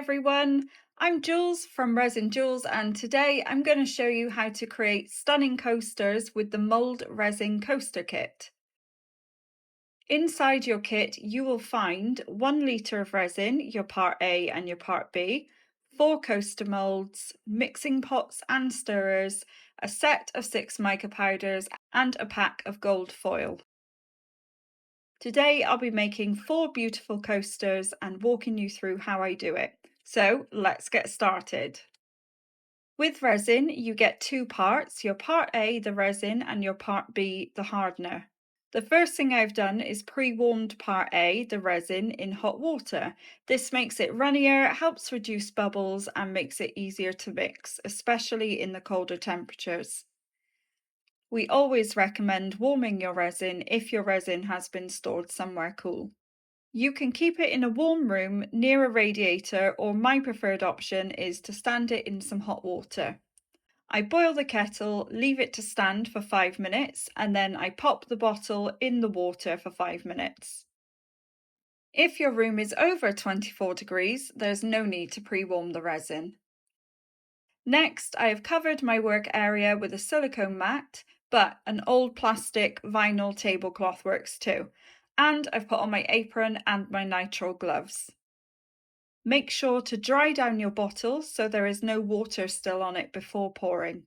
everyone, I'm Jules from Resin Jules, and today I'm going to show you how to create stunning coasters with the mouldd Resin Coaster Kit. Inside your kit you will find 1 litre of resin, your part A and your part B, 4 coaster moulds, mixing pots and stirrers, a set of 6 mica powders and a pack of gold foil. Today I'll be making 4 beautiful coasters and walking you through how I do it. So let's get started. With resin you get 2 parts, your part A, the resin, and your part B, the hardener. The first thing I've done is pre-warmed part A, the resin, in hot water. This makes it runnier, helps reduce bubbles and makes it easier to mix, especially in the colder temperatures. We always recommend warming your resin if your resin has been stored somewhere cool. You can keep it in a warm room near a radiator, or my preferred option is to stand it in some hot water. I boil the kettle, leave it to stand for 5 minutes, and then I pop the bottle in the water for 5 minutes. If your room is over 24 degrees, there's no need to pre-warm the resin. Next, I have covered my work area with a silicone mat, but an old plastic vinyl tablecloth works too. And I've put on my apron and my nitrile gloves. Make sure to dry down your bottle so there is no water still on it before pouring.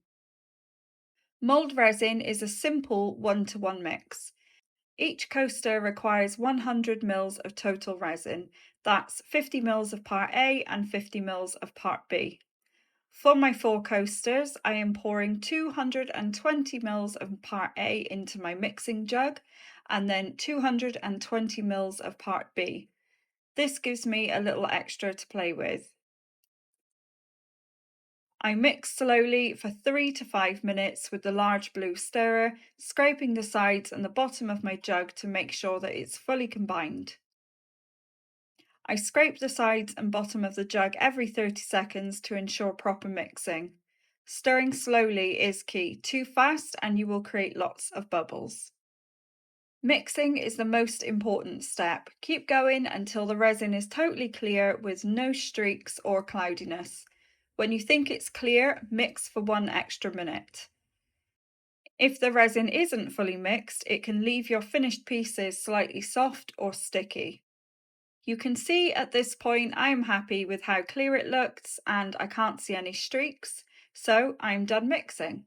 Mould resin is a simple 1-to-1 mix. Each coaster requires 100 ml of total resin. That's 50 ml of part A and 50 ml of part B. For my 4 coasters, I am pouring 220 ml of part A into my mixing jug and then 220 ml of part B. This gives me a little extra to play with. I mix slowly for 3 to 5 minutes with the large blue stirrer, scraping the sides and the bottom of my jug to make sure that it's fully combined. I scrape the sides and bottom of the jug every 30 seconds to ensure proper mixing. Stirring slowly is key. Too fast and you will create lots of bubbles. Mixing is the most important step. Keep going until the resin is totally clear with no streaks or cloudiness. When you think it's clear, mix for 1 extra minute. If the resin isn't fully mixed, it can leave your finished pieces slightly soft or sticky. You can see at this point I am happy with how clear it looks and I can't see any streaks, so I'm done mixing.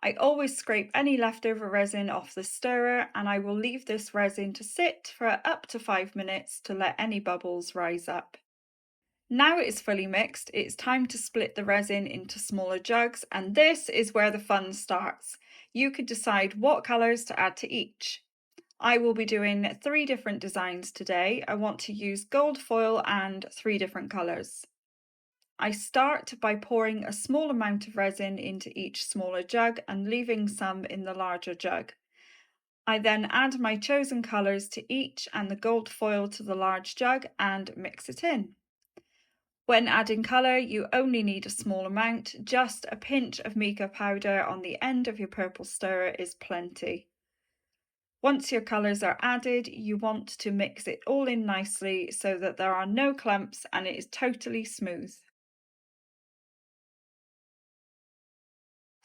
I always scrape any leftover resin off the stirrer and I will leave this resin to sit for up to 5 minutes to let any bubbles rise up. Now it is fully mixed, it's time to split the resin into smaller jugs, and this is where the fun starts. You could decide what colours to add to each. I will be doing 3 different designs today. I want to use gold foil and 3 different colours. I start by pouring a small amount of resin into each smaller jug and leaving some in the larger jug. I then add my chosen colours to each and the gold foil to the large jug and mix it in. When adding colour, you only need a small amount. Just a pinch of mica powder on the end of your purple stirrer is plenty. Once your colours are added, you want to mix it all in nicely so that there are no clumps and it is totally smooth.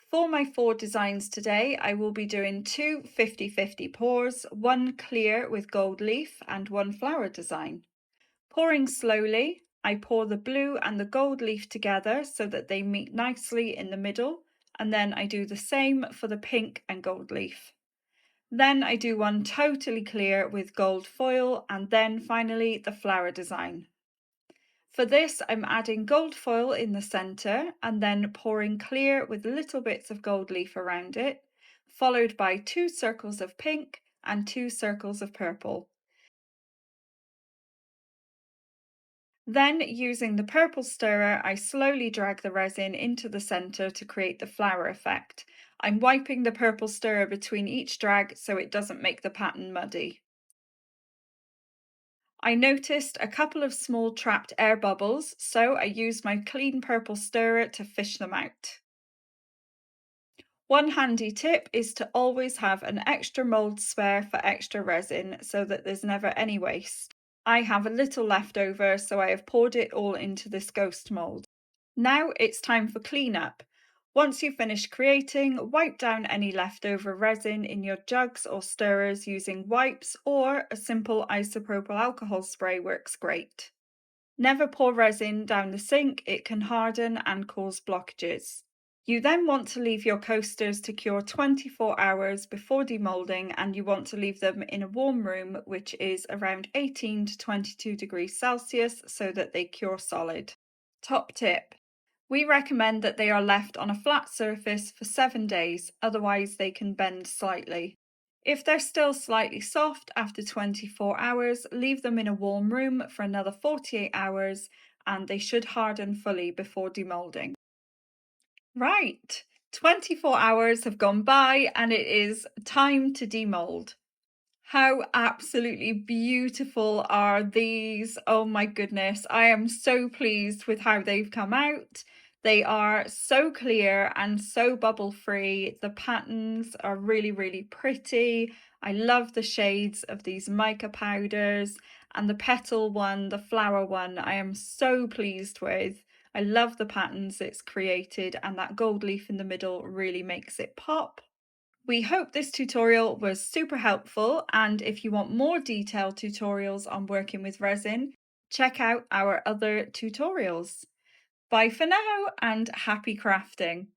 For my 4 designs today, I will be doing 2 50-50 pours, 1 clear with gold leaf and 1 flower design. Pouring slowly, I pour the blue and the gold leaf together so that they meet nicely in the middle, and then I do the same for the pink and gold leaf. Then I do 1 totally clear with gold foil, and then finally the flower design. For this I'm adding gold foil in the centre and then pouring clear with little bits of gold leaf around it, followed by 2 circles of pink and 2 circles of purple. Then, using the purple stirrer, I slowly drag the resin into the centre to create the flower effect. I'm wiping the purple stirrer between each drag so it doesn't make the pattern muddy. I noticed a couple of small trapped air bubbles, so I used my clean purple stirrer to fish them out. One handy tip is to always have an extra mould spare for extra resin so that there's never any waste. I have a little left over, so I have poured it all into this ghost mould. Now it's time for cleanup. Once you've finished creating, wipe down any leftover resin in your jugs or stirrers using wipes, or a simple isopropyl alcohol spray works great. Never pour resin down the sink, it can harden and cause blockages. You then want to leave your coasters to cure 24 hours before demolding, and you want to leave them in a warm room, which is around 18 to 22 degrees Celsius, so that they cure solid. Top tip: we recommend that they are left on a flat surface for 7 days, otherwise they can bend slightly. If they're still slightly soft after 24 hours, leave them in a warm room for another 48 hours and they should harden fully before demolding. Right, 24 hours have gone by and it is time to demold. How absolutely beautiful are these? Oh my goodness, I am so pleased with how they've come out. They are so clear and so bubble free. The patterns are really, really pretty. I love the shades of these mica powders, and the petal one, the flower one, I am so pleased with. I love the patterns it's created, and that gold leaf in the middle really makes it pop. We hope this tutorial was super helpful, and if you want more detailed tutorials on working with resin, check out our other tutorials. Bye for now and happy crafting!